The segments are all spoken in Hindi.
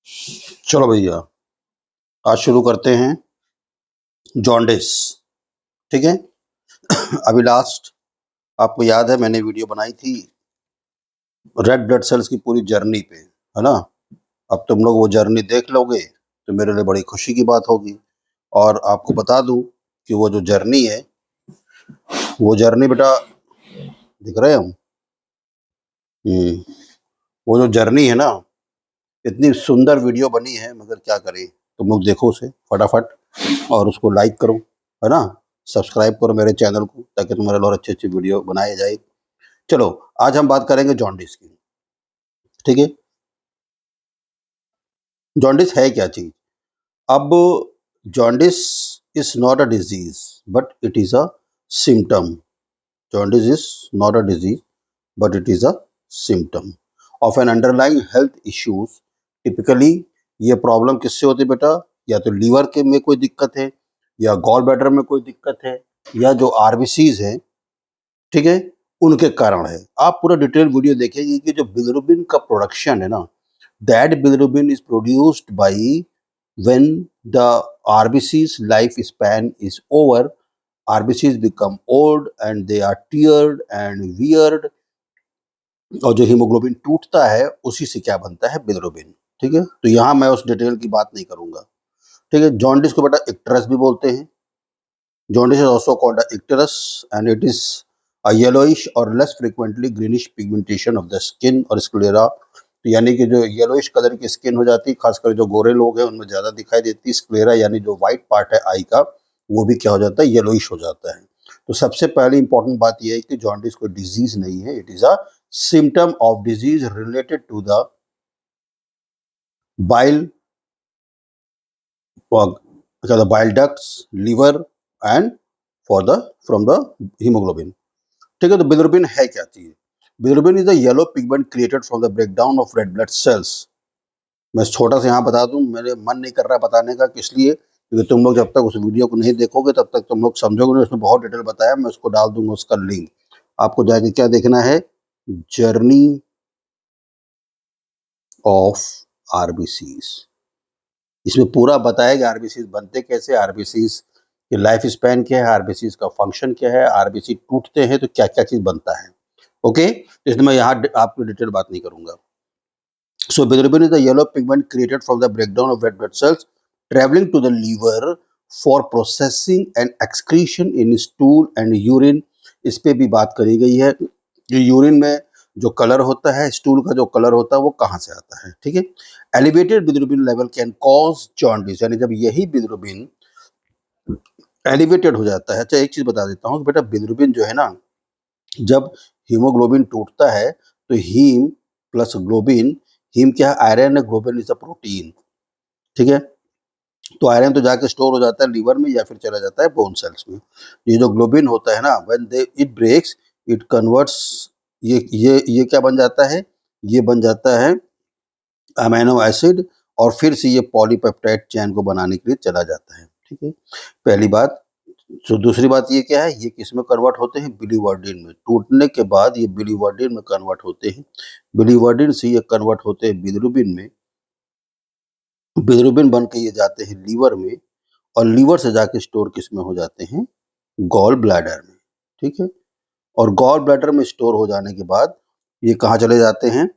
चलो भैया, आज शुरू करते हैं जॉन्डिस। ठीक है। अभी लास्ट आपको याद है मैंने वीडियो बनाई थी रेड ब्लड सेल्स की पूरी जर्नी पे, है ना। अब तुम लोग वो जर्नी देख लोगे तो मेरे लिए बड़ी खुशी की बात होगी। और आपको बता दूं कि वो जो जर्नी है, वो जर्नी बेटा, दिख रहे हम। वो जो जर्नी है ना, इतनी सुंदर वीडियो बनी है, मगर क्या करें। तुम लोग देखो उसे फटाफट और उसको लाइक करो, है ना। सब्सक्राइब करो मेरे चैनल को ताकि तुम्हारे और अच्छी अच्छी वीडियो बनाए जाए। चलो, आज हम बात करेंगे जॉन्डिस की। ठीक है। जॉन्डिस है क्या चीज। अब jaundice is not a disease but it is a symptom. Jaundice is not a disease but it is a symptom of N underlying health issues. Typically ये प्रॉब्लम किससे होती है बेटा, या तो लीवर के में कोई दिक्कत है, या गॉल ब्लैडर में कोई दिक्कत है, या जो आरबीसीज है, ठीक है, उनके कारण है। आप पूरा डिटेल वीडियो देखेंगे कि जो बिलिरुबिन का प्रोडक्शन है ना, that bilirubin is produced by when the RBC's life span is over. RBCs become old and they are teared and weird, और जो हीमोग्लोबिन टूटता है उसी से क्या बनता है, बिलिरुबिन। ठीक है, तो यहाँ मैं उस डिटेल की बात नहीं करूंगा। ठीक है। जॉन्डिस को बेटा इक्टरस भी बोलते हैं। Jaundice is also called a icterus and it is a yellowish or less frequently greenish pigmentation of the skin और sclera। तो यानी कि जो येलोइश कलर की स्किन हो जाती है, खासकर जो गोरे लोग हैं उनमें ज़्यादा दिखाई देती है। स्क्लेरा यानी जो वाइट पार्ट है आई का, वो भी क्या हो जाता है, येलोइश हो जाता है। तो सबसे पहली इंपॉर्टेंट बात यह है कि जॉन्डिस कोई डिजीज नहीं है, it is a symptom of disease related to the bile, bile ducts, liver and for the from the haemoglobin. ठीक है। तो बिलिरुबिन है क्या चीज। Bilirubin is the yellow pigment created from the breakdown of red blood cells. मैं छोटा सा यहाँ बता दूं, मेरे मन नहीं कर रहा बताने का, किस लिए, क्योंकि तुम लोग जब तक उस वीडियो को नहीं देखोगे तब तक तुम लोग समझोगे नहीं। उसमें बहुत डिटेल बताया, मैं उसको डाल दूंगा उसका लिंक। आपको जाके क्या देखना है, जर्नी ऑफ आरबीसीज। इसमें पूरा बताएगा आरबीसीज बनते कैसे, आरबीसीज की लाइफ स्पैन क्या है, आरबीसीज का फंक्शन क्या है, आरबीसी टूटते हैं तो क्या क्या चीज बनता है। ओके, इसलिए मैं यहाँ आपको डिटेल बात नहीं करूंगा। So bilirubin is the yellow pigment created from the breakdown of red blood cells traveling to the liver for processing and excretion in stool and urine। इस पे भी बात करी गई है। जो यूरिन में जो कलर होता है, स्टूल का जो कलर होता है, वो कहाँ से आता है। ठीक है। Elevated bilirubin level can cause jaundice, यानी जब यही बिलिरुबिन एलिवेटेड हो जाता है। अच्छा, एक चीज बता देता हूँ कि बेटा बिलिरुबिन जो है ना, जब हीमोग्लोबिन टूटता है तो हीम प्लस ग्लोबिन, हीम क्या है, आयरन है, ग्लोबिन इज अ प्रोटीन। ठीक है। तो आयरन तो जाके स्टोर हो जाता है लीवर में या फिर चला जाता है बोन सेल्स में। ये जो ग्लोबिन होता है ना, when they it breaks, it converts, ये क्या बन जाता है, ये बन जाता है अमीनो एसिड, और फिर से ये पॉलीपेप्टाइड चेन को बनाने के लिए चला जाता है। ठीक है, पहली बात। तो दूसरी बात ये क्या है, ये किस में कन्वर्ट होते हैं, बिलीवर्डिन में। टूटने के बाद ये बिलीवर्डिन में कन्वर्ट होते हैं। बिलीवर्डिन से ये कन्वर्ट होते हैं बिलिरुबिन में। बिलिरुबिन बन के ये जाते हैं लीवर में, और लीवर से जाके स्टोर किस में हो जाते हैं, गॉल ब्लैडर में। ठीक है। और गॉल ब्लैडर में स्टोर हो जाने के बाद ये कहाँ चले जाते हैं,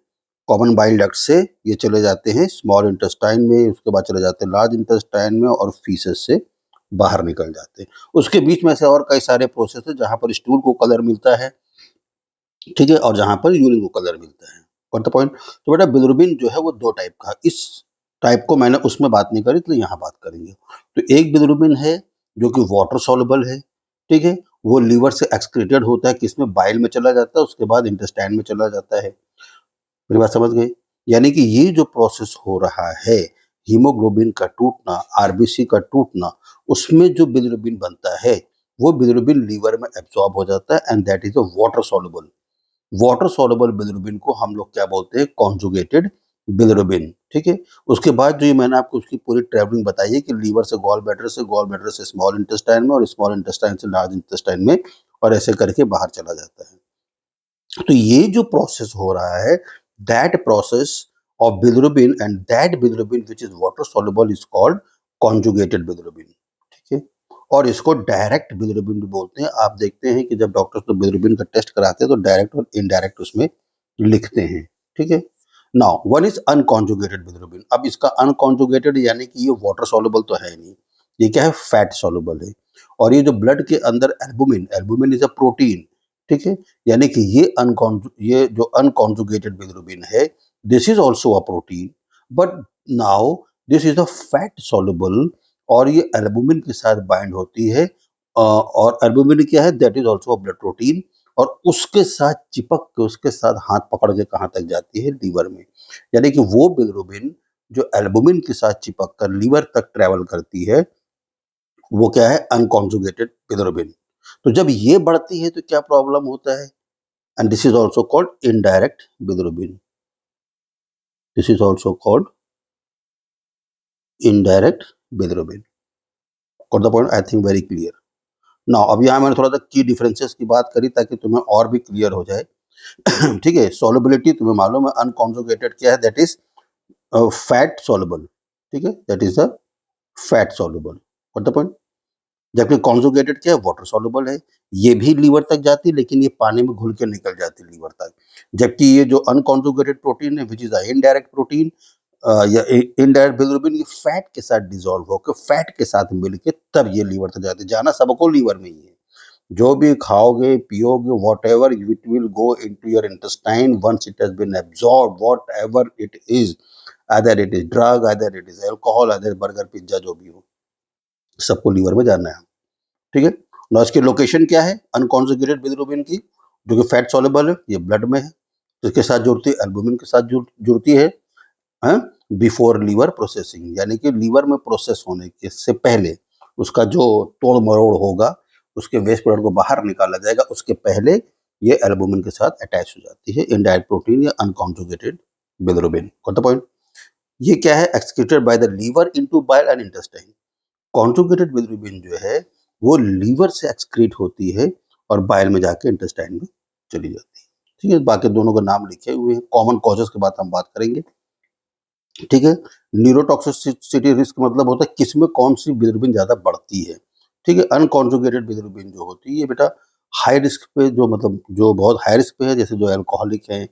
कॉमन बाइल डक्ट से ये चले जाते हैं स्मॉल इंटेस्टाइन में, उसके बाद चले जाते हैं लार्ज इंटेस्टाइन में, और फीसेस से बाहर निकल जाते हैं। उसके बीच में से और कई सारे प्रोसेस है जहाँ पर स्टूल को कलर मिलता है, ठीक है, और जहाँ पर यूरिन को कलर मिलता है। What the point. तो बेटा बिलिरुबिन जो है वो दो टाइप का, इस टाइप को मैंने उसमें बात नहीं करी तो यहाँ बात करेंगे। तो एक बिलिरुबिन है जो कि वाटर सॉल्युबल है। ठीक है, वो लीवर से एक्सक्रीटेड होता है, किसमें, बाइल में चला जाता है, उसके बाद इंटेस्टाइन में चला जाता है। मेरी बात समझ गए। यानी कि ये जो प्रोसेस हो रहा है, हीमोग्लोबिन का टूटना, आरबीसी का टूटना, उसमें जो बिलिरुबिन बनता है वो बिलिरुबिन लीवर में एब्सॉर्ब हो जाता है, and that is a water soluble. Water soluble bilirubin को हम लोग क्या बोलते हैं, कॉन्जुगेटेड बिलिरुबिन। ठीक है। उसके बाद जो ये मैंने आपको उसकी पूरी ट्रेवलिंग बताई है कि लीवर से गॉल ब्लैडर से, गॉल ब्लैडर से स्मॉल इंटेस्टाइन में, और स्मॉल इंटेस्टाइन से लार्ज इंटेस्टाइन में, और ऐसे करके बाहर चला जाता है। तो ये जो प्रोसेस हो रहा है, that process of bilirubin, and that bilirubin which is water soluble is called conjugated bilirubin. ठीक है, और इसको डायरेक्ट बिलिरुबिन भी बोलते हैं। आप देखते हैं कि जब डॉक्टर्स तो बिलिरुबिन का टेस्ट कराते हैं तो डायरेक्ट और इनडायरेक्ट उसमें लिखते हैं। ठीक है, now one is unconjugated bilirubin. अब इसका अनकॉन्जुगेटेड यानी कि ये वाटर सॉल्युबल तो है नहीं, ये क्या है, फैट सॉल्युबल है। और ये जो ब्लड के अंदर albumin, albumin is a protein, ठीक है, यानी कि ये जो अनकॉन्जुगेटेड बिलिरुबिन है, this is also a protein, but now this is a fat soluble, और ये एल्बुमिन के साथ बाइंड होती है। और एल्बुमिन क्या है, that is also blood protein, और उसके साथ चिपक के उसके साथ हाथ पकड़ के कहाँ तक जाती है, लीवर में। यानी कि वो बिलिरुबिन जो एल्बुमिन के साथ चिपक कर लीवर तक ट्रेवल करती है, वो क्या है, अनकॉन्जुगेटेड बिलिरुबिन। तो जब ये बढ़ती है तो क्या प्रॉब्लम होता है, and this is also called indirect bilirubin. This is also called indirect bilirubin. Got the point? I think very clear. Now अब यहाँ मैंने थोड़ा सा की डिफरेंसेस की बात करी ताकि तुम्हें और भी क्लियर हो जाए। ठीक है, सॉल्युबिलिटी तुम्हें मालूम है, अनकॉन्जुगेटेड क्या है, दैट इज फैट सॉल्युबल। ठीक है, that is the fat soluble. What the point? जबकि कॉन्जुगेटेड क्या है, वाटर सॉल्युबल है, ये भी लीवर तक जाती है लेकिन ये पानी में घुल के निकल जाती है लीवर तक। जबकि ये जो अनकॉन्जुगेटेड प्रोटीन है विच इज इनडायरेक्ट प्रोटीन या इनडायरेक्ट बिलिरुबिन, ये फैट के साथ डिसॉल्व होकर फैट के साथ मिलके तब ये लीवर तक जाती है। जाना सबको लीवर में ही है। जो भी खाओगे पियोगे, whatever it will go into your intestine once it has been absorbed, whatever it is, either it is drug, either it is alcohol, either burger pizza, जो भी हो, सबको लीवर में जाना है। ठीक है ना, इसकी लोकेशन क्या है अनकॉन्जुगेटेड बिलिरुबिन की, जो कि फैट सॉल्युबल है, ये ब्लड में है। इसके साथ जुड़ती है एल्बुमिन के साथ जुड़ती है बिफोर लीवर प्रोसेसिंग, यानी कि लीवर में प्रोसेस होने के से पहले उसका जो तोड़ मरोड़ होगा, उसके वेस्ट प्रोडक्ट को बाहर निकाला जाएगा, उसके पहले ये एल्बुमिन के साथ अटैच हो जाती है इनडायरेक्ट प्रोटीन या unconjugated bilirubin. Got the point? ये क्या है, excreted by the liver into bile and intestine. Conjugated bilirubin जो है वो लीवर से एक्सक्रीट होती है और बाइल में जाके इंटेस्टाइन में चली जाती है। ठीक है, बाकी दोनों का नाम लिखे हुए हैं। कॉमन कॉजेस के बाद हम बात करेंगे। ठीक है, न्यूरोटॉक्सिसिटी रिस्क मतलब होता है किसमें कौन सी बिलिरुबिन ज्यादा बढ़ती है। ठीक है, अनकॉन्जुगेटेड बिलिरुबिन जो होती है ये बेटा हाई रिस्क पे, जो मतलब जो बहुत हाई रिस्क पे है, जैसे जो अल्कोहलिक है,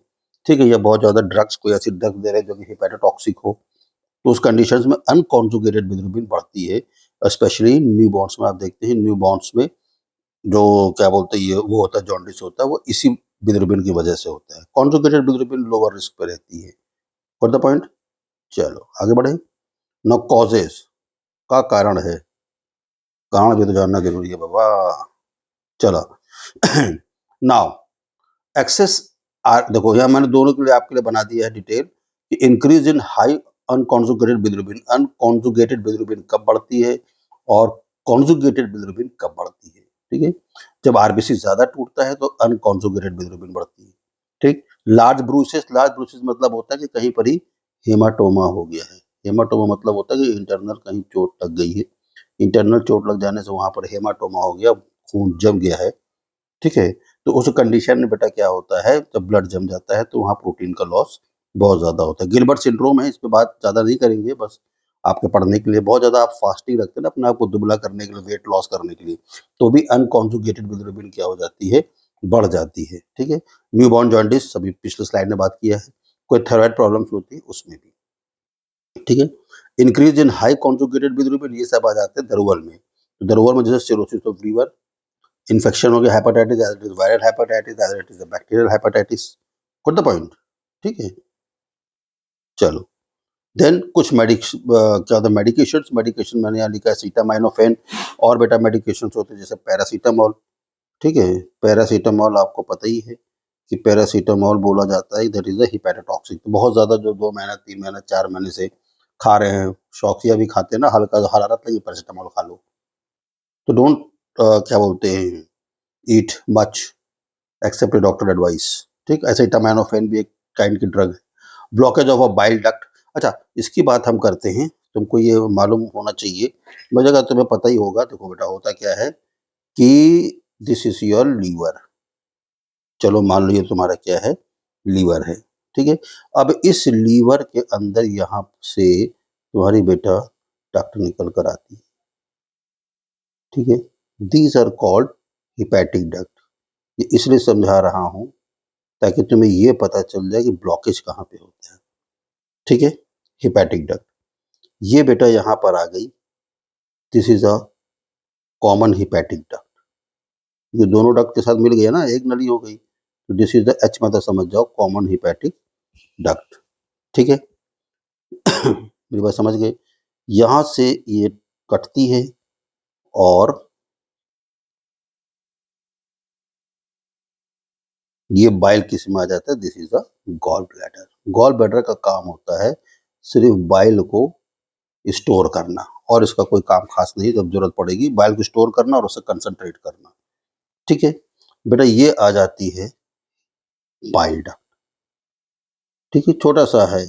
ठीक है, या बहुत ज्यादा ड्रग्स, कोई ऐसी ड्रग दे रहे हैं जो कि हेपेटोटॉक्सिक हो, तो उस कंडीशंस में अनकॉन्जुगेटेड बिलिरुबिन बढ़ती है। स्पेशली न्यू बॉर्न्स में आप देखते हैं, न्यू बॉर्न्स में जो क्या बोलते हैं ये वो होता है, जॉन्डिस होता है, वो इसी बिलिरुबिन की वजह से होता है। कॉन्जुगेटेड बिलिरुबिन लोअर रिस्क पे रहती है। फॉर द पॉइंट, चलो आगे बढ़े। न कॉजेज का कारण है, कारण भी तो जानना जरूरी है बाबा। चलो नाउ एक्सेस आर, देखो यहाँ मैंने दोनों के लिए आपके लिए बना दिया है डिटेल कि increase in high unconjugated bilirubin, unconjugated bilirubin कब बढ़ती है और कॉन्जुगेटेड बिलिरुबिन कब बढ़ती है। ठीक है, जब आरबीसी ज्यादा टूटता है तो अनकॉन्जुगेटेड बिलिरुबिन बढ़ती है। ठीक, लार्ज ब्रूसेस मतलब होता है कि कहीं पर ही हेमाटोमा हो गया है। हेमाटोमा मतलब होता है कि इंटरनल कहीं चोट लग गई है, इंटरनल चोट लग जाने से वहां पर हेमाटोमा हो गया, खून जम गया है। ठीक है, तो उस कंडीशन में बेटा क्या होता है, जब ब्लड जम जाता है तो वहाँ प्रोटीन का लॉस बहुत ज़्यादा होता है। गिलबर्ट सिंड्रोम है, इस पे बात ज़्यादा नहीं करेंगे, बस आपके पढ़ने के लिए। बहुत ज़्यादा आप फास्टिंग रखते हैं ना अपने आप को दुबला करने के लिए, वेट लॉस करने के लिए, तो भी अनकॉन्जुगेटेड बिलिरुबिन क्या हो जाती है, बढ़ जाती है। ठीक है, न्यूबॉर्न जॉन्डिस अभी पिछले स्लाइड में बात किया है, कोई थायराइड प्रॉब्लम्स होती है उसमें भी। ठीक है, increase in high conjugated bilirubin, ये सब आ जाते हैं दरुअल में। तो दरुअल में जैसे सिरोसिस ऑफ लीवर, इन्फेक्शन हो गया, hepatitis, as it is viral hepatitis, as it is bacterial hepatitis. Good the point? ठीक है, चलो देन कुछ क्या होता है, मेडिकेशंस। मेडिकेशन मैंने यहाँ लिखा है सीटामाइनोफेन, और बेटा मेडिकेशंस होते हैं जैसे पैरासीटामोल। ठीक है, पैरासीटामोल आपको पता ही है कि पैरासीटामोल बोला जाता है दैट इज अ हिपैटोटॉक्सिक। तो बहुत ज्यादा जो 2 महीना 3 महीना 4 महीने से खा रहे हैं, शौकिया भी खाते हैं ना, हल्का हरारत लगी पैरासीटामोल खा लो, तो डोंट क्या बोलते हैं, ईट मच एक्सेप्ट डॉक्टर एडवाइस। ठीक, ऐसे एटामाइनोफेन भी एक काइंड की ड्रग है। Blockage of a bile duct, अच्छा इसकी बात हम करते हैं, तुमको ये मालूम होना चाहिए, मुझे अगर तुम्हें पता ही होगा। देखो बेटा होता क्या है कि दिस इज योर लीवर, चलो मान लो ये तुम्हारा क्या है, लीवर है। ठीक है। अब इस लीवर के अंदर यहाँ से तुम्हारी बेटा डक्ट निकल कर आती है, ठीक है। These are called hepatic duct. ये इसलिए समझा रहा हूं ताकि तुम्हें ये पता चल जाए कि ब्लॉकेज कहाँ पे होता है, ठीक है। हिपैटिक डक्ट, ये बेटा यहाँ पर आ गई, this is a common hepatic duct. ये दोनों डक्ट के साथ मिल गया ना, एक नली हो गई, तो दिस इज द एच मतलब समझ जाओ कॉमन हिपैटिक डक्ट, ठीक है। मेरी बात समझ गए। यहां से ये कटती है और ये बाइल किस में आ जाता है, this is the gall bladder. Gall bladder का काम होता है सिर्फ बाइल को स्टोर करना, और इसका कोई काम खास नहीं, जब जरूरत पड़ेगी बाइल को स्टोर करना और उसे कंसंट्रेट करना, ठीक है। बेटा ये आ जाती है बाइल डक्ट, ठीक है, छोटा सा है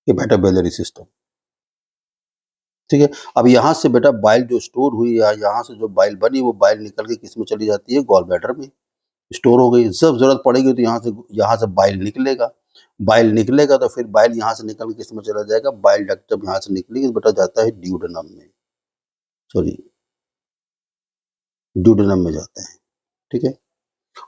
ये बेटा बेलरी सिस्टम, ठीक है। अब यहाँ से बेटा बाइल जो स्टोर हुई या यहाँ से जो बाइल बनी वो बाइल निकल के किस में चली जाती है, गॉल ब्लैडर में स्टोर हो गई। जब जरूरत पड़ेगी तो यहाँ से बाइल निकलेगा, बाइल निकलेगा तो फिर बाइल यहाँ से निकल के किस में चला जाएगा, बाइल डक्ट जब यहाँ से निकलेगी तो बेटा जाता है ड्यूडेनम में, सॉरी ड्यूडेनम में जाता है, ठीक है।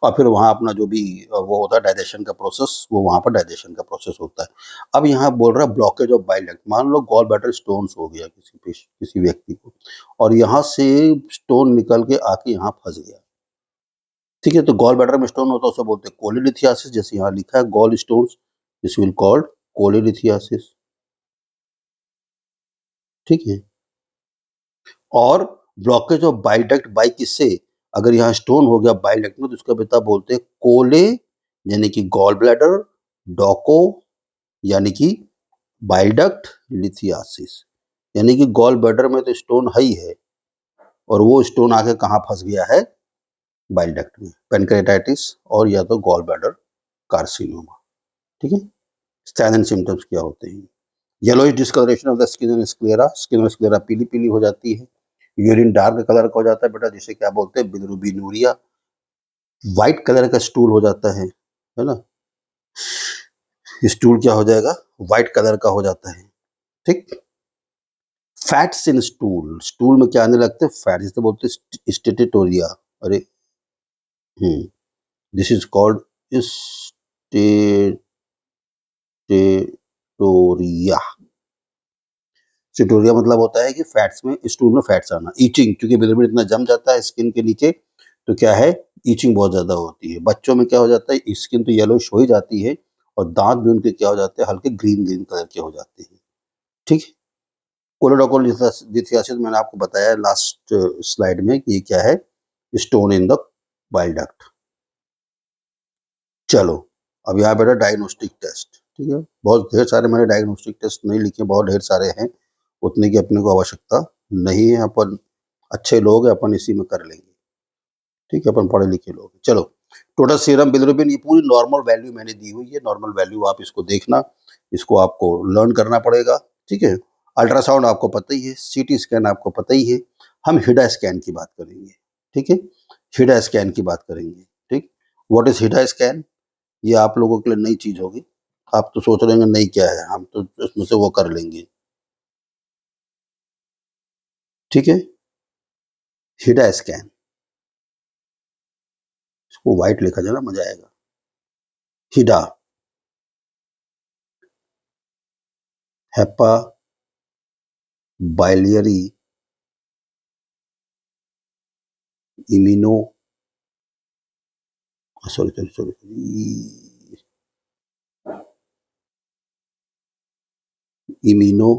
और फिर वहाँ अपना जो भी वो होता है डाइजेशन का प्रोसेस, वो वहाँ पर डाइजेशन का प्रोसेस होता है। अब यहाँ बोल रहा है ब्लॉकेज ऑफ बाइल डक्ट। मान लो गॉल ब्लैडर स्टोन्स हो गया किसी व्यक्ति को, और यहाँ से स्टोन निकल के आके यहाँ फंस गया, ठीक है। तो गॉल ब्लैडर में स्टोन होता है उसे बोलते हैं कोलिलिथियासिस, जैसे यहाँ लिखा है gall stones, this will called cholelithiasis, ठीक है। और blockage of bile duct by किससे, अगर यहाँ स्टोन हो गया बाइल डक्ट में तो उसका बेटा बोलते हैं कोले यानी कि गॉल ब्लैडर, डोको यानी कि बाइल डक्ट, लिथियासिस यानी कि गॉल ब्लैडर में तो स्टोन है ही है, और वो स्टोन आके कहाँ फंस गया है, बाइल डक्ट में, पेनक्रेटाइटिस और या तो गॉल ब्लैडर कार्सिनोमा, ठीक है। साइन एंड सिम्टम्स क्या होते हैं, yellowish discolouration of the skin and sclera, skin और स्क्लेरा पीली पीली हो जाती है। यूरिन डार्क कलर का हो जाता है बेटा, जिसे क्या बोलते हैं, बिलिरुबिनूरिया। व्हाइट कलर का स्टूल हो जाता है ना, स्टूल क्या हो जाएगा, व्हाइट कलर का हो जाता है, ठीक। फैट्स इन स्टूल, स्टूल में क्या आने लगते हैं, फैट, जिसे बोलते हैं स्टेटोरिया। अरे दिस इज कॉल्ड स्टेटोरिया। स्टेटोरिया मतलब होता है कि फैट्स में, स्टूल में फैट्स आना। ईचिंग, क्योंकि बिलिरुबिन इतना जम जाता है स्किन के नीचे, तो क्या है, ईचिंग बहुत ज्यादा होती है। बच्चों में क्या हो जाता है, स्किन तो येलोइश हो ही जाती है, और दांत भी उनके क्या हो जाते हैं, हल्के ग्रीन ग्रीन कलर के हो जाते हैं, ठीक है। कोलोडोकोलिथियासिस मैंने आपको बताया लास्ट स्लाइड में कि ये क्या है, stone in the bile duct. चलो अब यहाँ बेटा डायग्नोस्टिक टेस्ट, ठीक है। बहुत ढेर सारे मैंने डायग्नोस्टिक टेस्ट नहीं लिखे, बहुत ढेर सारे हैं, उतने की अपने को आवश्यकता नहीं है। अपन अच्छे लोग हैं, अपन इसी में कर लेंगे, ठीक है, अपन पढ़े लिखे लोग हैं। चलो, टोटल सीरम बिलिरुबिन, ये पूरी नॉर्मल वैल्यू मैंने दी हुई है, नॉर्मल वैल्यू आप इसको देखना, इसको आपको लर्न करना पड़ेगा, ठीक है। अल्ट्रासाउंड आपको पता ही है, सीटी स्कैन आपको पता ही है। हम हिडा स्कैन की बात करेंगे, ठीक है, हिडा स्कैन की बात करेंगे, ठीक। व्हाट इज हिडा स्कैन, ये आप लोगों के लिए नई चीज होगी, आप तो सोच रहे होंगे नई क्या है, हम तो उसमें से वो कर लेंगे, ठीक है। हिडा स्कैन, इसको व्हाइट लिखा जाए ना, मजा आएगा। HIDA, hepa biliary immuno, sorry sorry sorry, immuno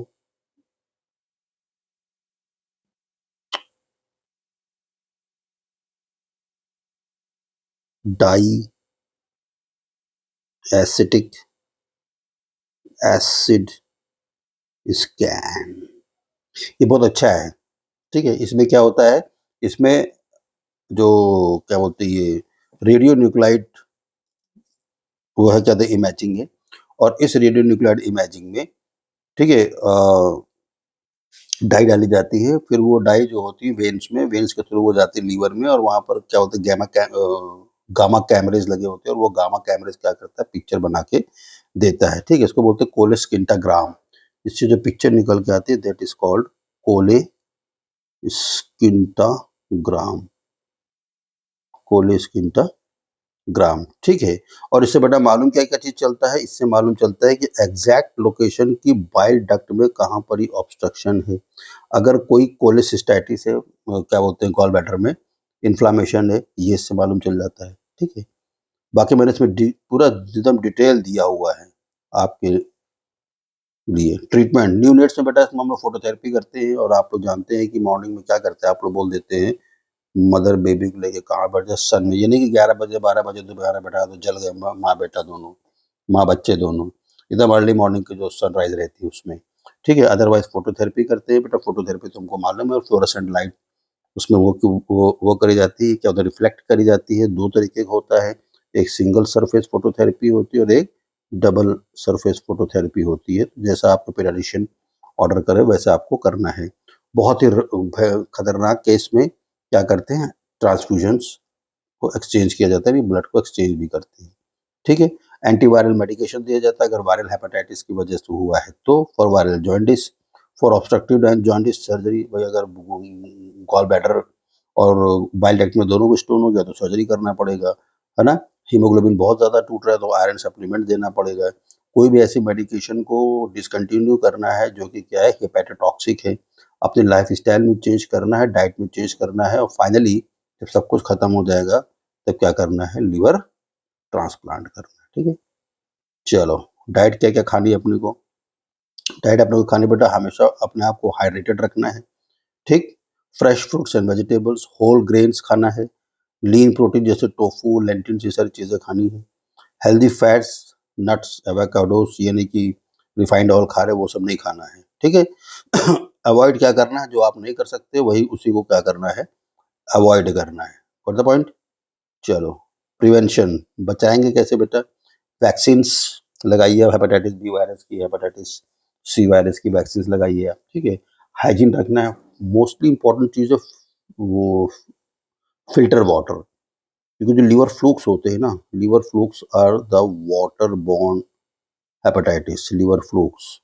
di acetic acid scan, ये बहुत अच्छा है, ठीक है। इसमें क्या होता है, इसमें जो क्या बोलते हैं, ये रेडियो न्यूक्लाइड, वो है क्या था, इमेजिंग है। और इस रेडियो न्यूक्लाइड इमेजिंग में, ठीक है, डाई डाली जाती है, फिर वो डाई जो होती है वेन्स में, वेन्स के थ्रू वो जाती है लीवर में, और वहाँ पर क्या होता है, गामा कैमरेज लगे होते हैं और वो गामा कैमरेज क्या करता है, पिक्चर बना के देता है। ठीक है, इसको बोलते हैं कोलेस्किंटाग्राम। इससे जो पिक्चर निकल के आती है दैट इज कॉल्ड कोलेस्किंटाग्राम। कोलेस्किंटाग्राम, ठीक है। और इससे बेटा मालूम क्या क्या चीज चलता है, इससे मालूम चलता है कि एग्जैक्ट लोकेशन की बाइल डक्ट में कहाँ पर ही ऑब्स्ट्रक्शन है। अगर कोई कोलेसिस्टाइटिस है, क्या बोलते हैं, गॉल ब्लैडर में इन्फ्लामेशन है, ये इससे मालूम चल जाता है। ठीक है, बाकी मैंने इसमें पूरा एकदम डिटेल दिया हुआ है आपके लिए। ट्रीटमेंट न्यू नेट्स में बेटा इसमें हम लोग फोटोथेरेपी करते हैं, और आप लोग जानते हैं कि मॉर्निंग में क्या करते हैं, आप लोग बोल देते हैं मदर बेबी को लेके कहाँ बैठ जाए सन में। ये नहीं कि 11 बजे 12 बजे दोपहर बैठा तो जल गए माँ बेटा दोनों, माँ बच्चे दोनों, एकदम अर्ली मॉर्निंग की जो सनराइज रहती है उसमें। ठीक है, अदरवाइज फोटोथेरेपी करते हैं बेटा। फोटोथेरेपी तुमको मालूम है, फ्लोरेसेंट लाइट उसमें वो करी जाती है, क्या होता है, रिफ्लेक्ट करी जाती है। दो तरीके का होता है, एक सिंगल सरफेस फोटोथेरेपी होती है और एक डबल सरफेस फोटोथेरेपी होती है। जैसा आपको पेडियाट्रिशियन ऑर्डर करे वैसे आपको करना है। बहुत ही खतरनाक केस में क्या करते हैं, ट्रांसफ्यूजन्स को एक्सचेंज किया जाता है, ब्लड को एक्सचेंज भी करते हैं। ठीक है, एंटीवायरल मेडिकेशन दिया जाता है अगर वायरल हेपेटाइटिस की वजह से हुआ है तो। For viral jaundice, for obstructive jaundice surgery, भाई अगर गॉल ब्लैडर और बाइल डक्ट में दोनों को स्टोन हो गया तो सर्जरी करना पड़ेगा, है ना। हीमोग्लोबिन बहुत ज़्यादा टूट रहा है तो आयरन सप्लीमेंट देना पड़ेगा। कोई भी ऐसी मेडिकेशन को डिसकंटिन्यू करना है जो कि क्या है, हेपेटोटॉक्सिक है, अपने लाइफ स्टाइल में चेंज करना है, डाइट में चेंज करना है, और फाइनली जब सब कुछ खत्म हो जाएगा तब क्या करना है, लिवर ट्रांसप्लांट करना है। ठीक है, चलो डाइट क्या क्या खानी है अपने को। डाइट अपने को खानी बेटा, हमेशा अपने आप को हाइड्रेटेड रखना है। ठीक, fresh fruits and vegetables, whole grains खाना है, लीन प्रोटीन जैसे टोफू लेंटिल्स ये सारी चीज़ें खानी है। हेल्दी फैट्स, नट्स, एवोकाडोस, ये नहीं कि रिफाइंड ऑयल खा रहे वो सब नहीं खाना है। ठीक है, अवॉइड क्या करना है, जो आप नहीं कर सकते वही उसी को क्या करना है, अवॉइड करना है। फॉर द पॉइंट, चलो प्रिवेंशन, बचाएंगे कैसे बेटा, वैक्सीन्स लगाइए हेपेटाइटिस बी वायरस की, हेपेटाइटिस सी वायरस की वैक्सीन लगाइए आप। ठीक है, हाइजीन रखना है, मोस्टली इंपॉर्टेंट चीज़ है वो फिल्टर वाटर, क्योंकि जो लीवर फ्लूक्स होते हैं ना, liver flukes are the water borne hepatitis, liver flukes.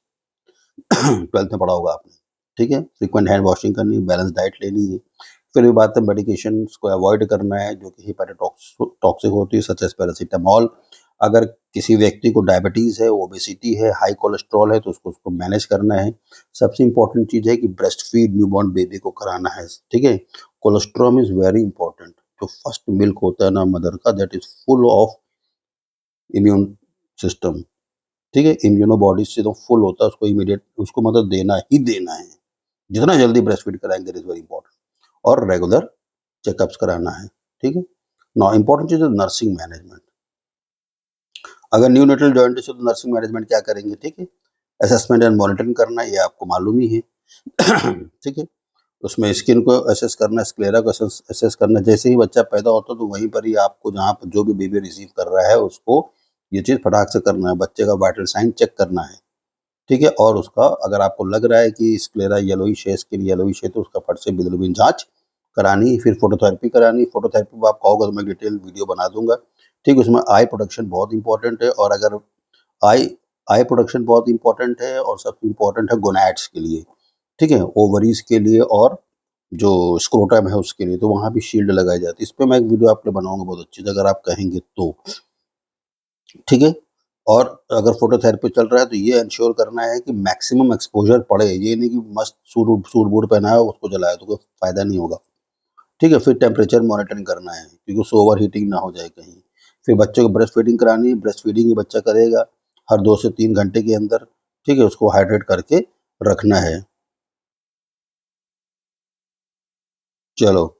12th में पढ़ा होगा आपने। ठीक है, फ्रीक्वेंट हैंड वॉशिंग करनी है, बैलेंस डाइट लेनी है। फिर भी बात है, मेडिकेशन को अवॉइड करना है जो कि हेपेटोटॉक्सिक होती है, सच एज पैरासीटामॉल। अगर किसी व्यक्ति को डायबिटीज़ है, ओबेसिटी है, हाई कोलेस्ट्रॉल है तो उसको मैनेज करना है। सबसे इंपॉर्टेंट चीज़ है कि ब्रेस्ट फीड न्यूबॉर्न बेबी को कराना है। ठीक है, कोलेस्ट्रॉल इज़ वेरी इंपॉर्टेंट। जो फर्स्ट मिल्क होता है ना मदर का, that is full of immune system. ठीक है, इम्यूनो बॉडी से तो फुल होता है, उसको इमीडिएट उसको मतलब देना ही देना है। जितना जल्दी ब्रेस्ट फीड कराएंगे दैट इज़ वेरी इंपॉर्टेंट, और रेगुलर चेकअप्स कराना है। ठीक है, नाउ इंपॉर्टेंट चीज़ है नर्सिंग मैनेजमेंट। अगर न्यूनेटल जॉइंटिस है तो नर्सिंग मैनेजमेंट क्या करेंगे। ठीक है, असेसमेंट एंड मॉनिटरिंग करना, ये आपको मालूम ही है। ठीक है, उसमें स्किन को असेस करना, स्क्लेरा को असेस करना। जैसे ही बच्चा पैदा होता है तो वहीं पर ही आपको, जहाँ पर जो भी बेबी रिसीव कर रहा है उसको ये चीज़ फटाक से करना है, बच्चे का वाइटल साइन चेक करना है। ठीक है, और उसका अगर आपको लग रहा है कि स्क्लेरा येलोइश है, स्किन येलोइश है, तो उसका फट से बिलिरुबिन जांच करानी, फिर फोटोथेरेपी करानी। फोटोथेरेपी में आप कहोगे तो मैं डिटेल वीडियो बना दूंगा। ठीक, उसमें आई प्रोडक्शन बहुत इंपॉर्टेंट है, और अगर आई आई प्रोडक्शन बहुत इंपॉर्टेंट है, और सबसे इंपॉर्टेंट है गोनैड्स के लिए। ठीक है, ओवरीज के लिए और जो स्क्रोटम है उसके लिए, तो वहाँ भी शील्ड लगाई जाती है। इस पे मैं एक वीडियो आपके बनाऊंगा बहुत अच्छी से, अगर आप कहेंगे तो। ठीक है, और अगर फोटोथेरेपी चल रहा है तो ये इंश्योर करना है कि मैक्सिमम एक्सपोजर पड़े। ये नहीं कि मस्त सूट बूट पहना है उसको जलाया तो कोई फायदा नहीं होगा। ठीक है, फिर टेम्परेचर मॉनिटरिंग करना है क्योंकि उससे ओवर हीटिंग ना हो जाए कहीं। फिर बच्चे को ब्रेस्ट फीडिंग करानी है, ब्रेस्ट फीडिंग ही बच्चा करेगा हर 2 से 3 घंटे के अंदर। ठीक है, उसको हाइड्रेट करके रखना है। चलो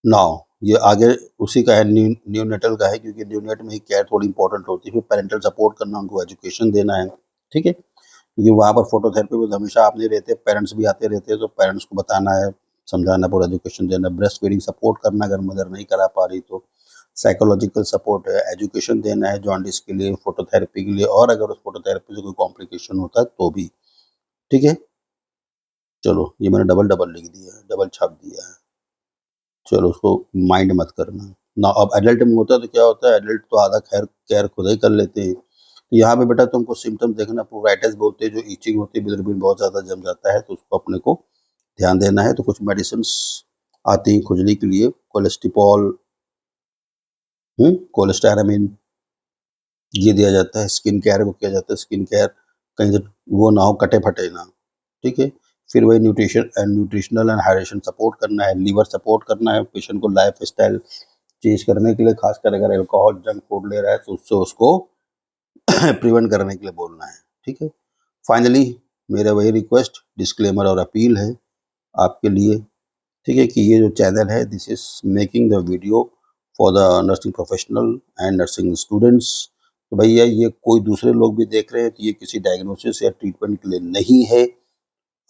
नाउ ये आगे उसी का है, न्यूनेटल का है, क्योंकि न्यूनेट में ही केयर थोड़ी इंपॉर्टेंट होती है। फिर पेरेंटल सपोर्ट करना, उनको एजुकेशन देना है। ठीक है, क्योंकि वहाँ पर फोटोथेरेपी में हमेशा आप नहीं रहते, पेरेंट्स भी आते रहते हैं, तो पेरेंट्स को बताना है, समझाना, पूरा एजुकेशन देना, ब्रेस्ट फीडिंग सपोर्ट करना अगर मदर नहीं करा पा रही तो, साइकोलॉजिकल सपोर्ट है, एजुकेशन देना है जॉन्डिस के लिए, फोटोथेरेपी के लिए, और अगर उस फोटोथेरेपी से कोई कॉम्प्लिकेशन होता है तो भी। ठीक है, चलो ये मैंने डबल डबल लिख दिया है, डबल छाप दिया है। चलो उसको माइंड मत करना। ना। अब एडल्ट में होता है तो क्या होता है, एडल्ट तो आधा खैर केयर खुद ही कर लेते हैं। तो यहाँ पे बेटा तुमको सिम्टम्स देखना, प्रोराइटिस बोलते हैं, जो ईचिंग होती है, बिलिरुबिन बहुत ज़्यादा जम जाता है, तो उसको अपने को ध्यान देना है। तो कुछ मेडिसिन्स आती हैं खुजली के लिए, कोलेस्टिपॉल, कोलेस्टारामिन, ये दिया जाता है। स्किन केयर को किया जाता है, स्किन केयर कहीं से वो ना हो, कटे फटे ना, ठीक है। फिर वही न्यूट्रिशनल एंड हाइड्रेशन सपोर्ट करना है, लीवर सपोर्ट करना है पेशेंट को, लाइफ स्टाइल चेंज करने के लिए, खासकर अगर अल्कोहल जंक फूड ले रहा है तो उससे उसको प्रिवेंट करने के लिए बोलना है, ठीक है। फाइनली मेरा वही रिक्वेस्ट, डिस्क्लेमर और अपील है आपके लिए, ठीक है, कि ये जो चैनल है, this is making the video for the nursing professional and nursing students. तो भैया ये कोई दूसरे लोग भी देख रहे हैं तो ये किसी डायग्नोसिस या ट्रीटमेंट के लिए नहीं है।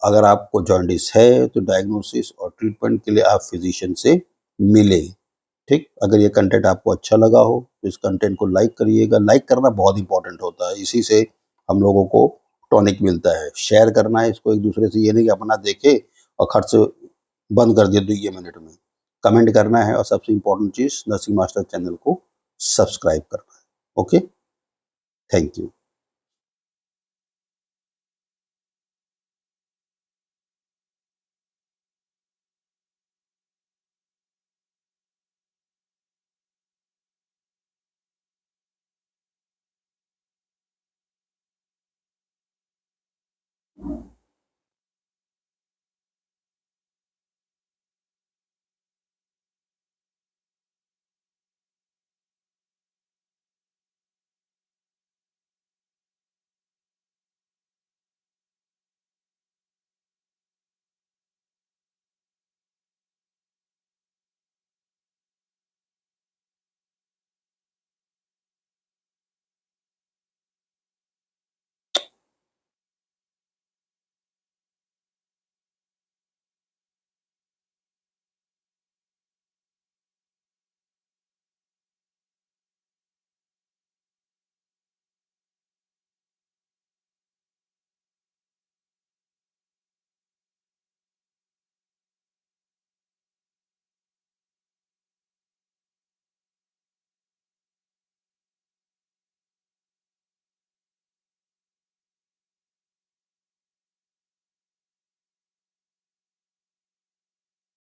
अगर आपको जॉन्डिस है तो डायग्नोसिस और ट्रीटमेंट के लिए आप फिजिशियन से मिले, ठीक। अगर ये कंटेंट आपको अच्छा लगा हो तो इस कंटेंट को लाइक करिएगा। लाइक करना बहुत इंपॉर्टेंट होता है, इसी से हम लोगों को टॉनिक मिलता है। शेयर करना है इसको एक दूसरे से, ये नहीं कि अपना देखे और खर्च बंद कर दिया 2 मिनट में। कमेंट करना है, और सबसे इम्पोर्टेंट चीज़, नर्सिंग मास्टर चैनल को सब्सक्राइब करना है। Okay, thank you.